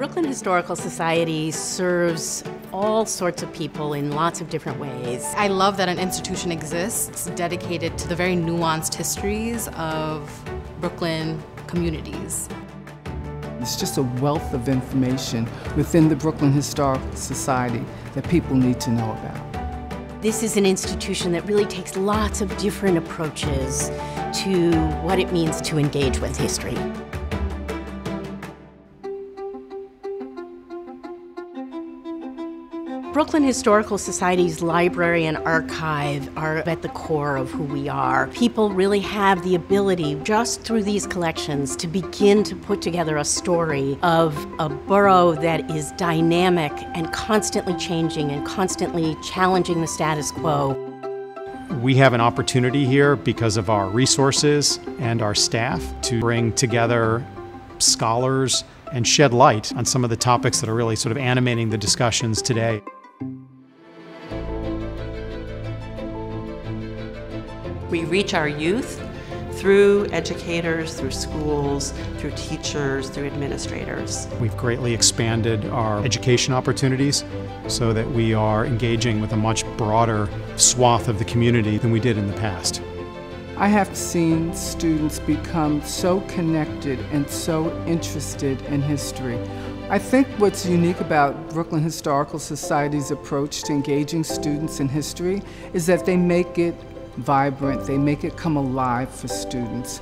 Brooklyn Historical Society serves all sorts of people in lots of different ways. I love that an institution exists dedicated to the very nuanced histories of Brooklyn communities. It's just a wealth of information within the Brooklyn Historical Society that people need to know about. This is an institution that really takes lots of different approaches to what it means to engage with history. Brooklyn Historical Society's library and archive are at the core of who we are. People really have the ability, just through these collections, to begin to put together a story of a borough that is dynamic and constantly changing and constantly challenging the status quo. We have an opportunity here because of our resources and our staff to bring together scholars and shed light on some of the topics that are really sort of animating the discussions today. We reach our youth through educators, through schools, through teachers, through administrators. We've greatly expanded our education opportunities so that we are engaging with a much broader swath of the community than we did in the past. I have seen students become so connected and so interested in history. I think what's unique about Brooklyn Historical Society's approach to engaging students in history is that they make it vibrant, they make it come alive for students.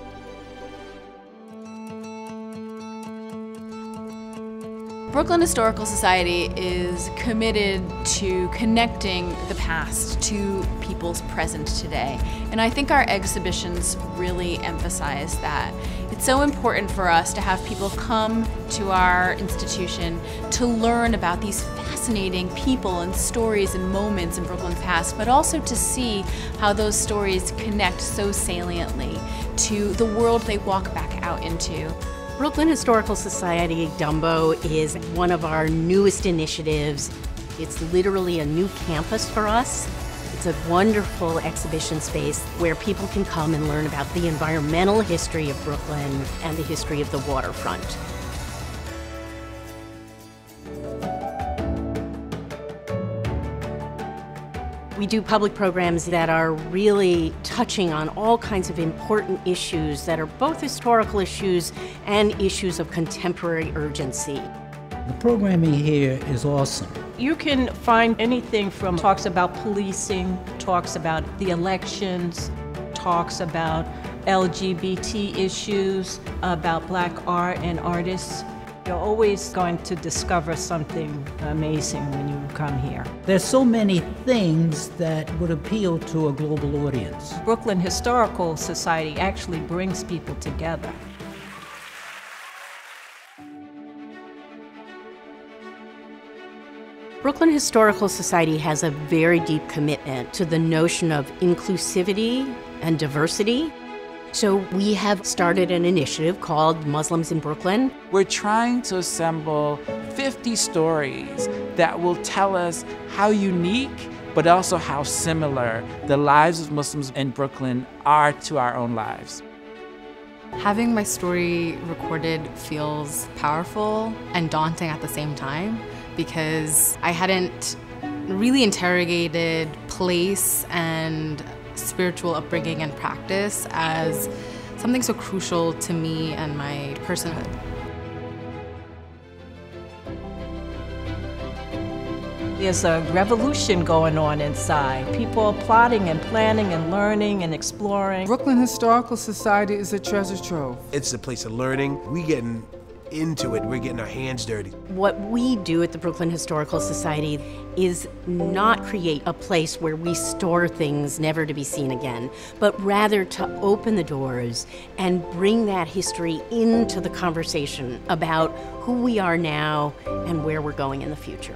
Brooklyn Historical Society is committed to connecting the past to people's present today. And I think our exhibitions really emphasize that. It's so important for us to have people come to our institution to learn about these fascinating people and stories and moments in Brooklyn's past, but also to see how those stories connect so saliently to the world they walk back out into. Brooklyn Historical Society Dumbo is one of our newest initiatives. It's literally a new campus for us. It's a wonderful exhibition space where people can come and learn about the environmental history of Brooklyn and the history of the waterfront. We do public programs that are really touching on all kinds of important issues that are both historical issues and issues of contemporary urgency. The programming here is awesome. You can find anything from talks about policing, talks about the elections, talks about LGBT issues, about Black art and artists. You're always going to discover something amazing when you come here. There's so many things that would appeal to a global audience. Brooklyn Historical Society actually brings people together. Brooklyn Historical Society has a very deep commitment to the notion of inclusivity and diversity. So we have started an initiative called Muslims in Brooklyn. We're trying to assemble 50 stories that will tell us how unique, but also how similar the lives of Muslims in Brooklyn are to our own lives. Having my story recorded feels powerful and daunting at the same time because I hadn't really interrogated place and spiritual upbringing and practice as something so crucial to me and my personhood. There's a revolution going on inside. People are plotting and planning and learning and exploring. Brooklyn Historical Society is a treasure trove. It's a place of learning. We getting into it. We're getting our hands dirty. What we do at the Brooklyn Historical Society is not create a place where we store things never to be seen again, but rather to open the doors and bring that history into the conversation about who we are now and where we're going in the future.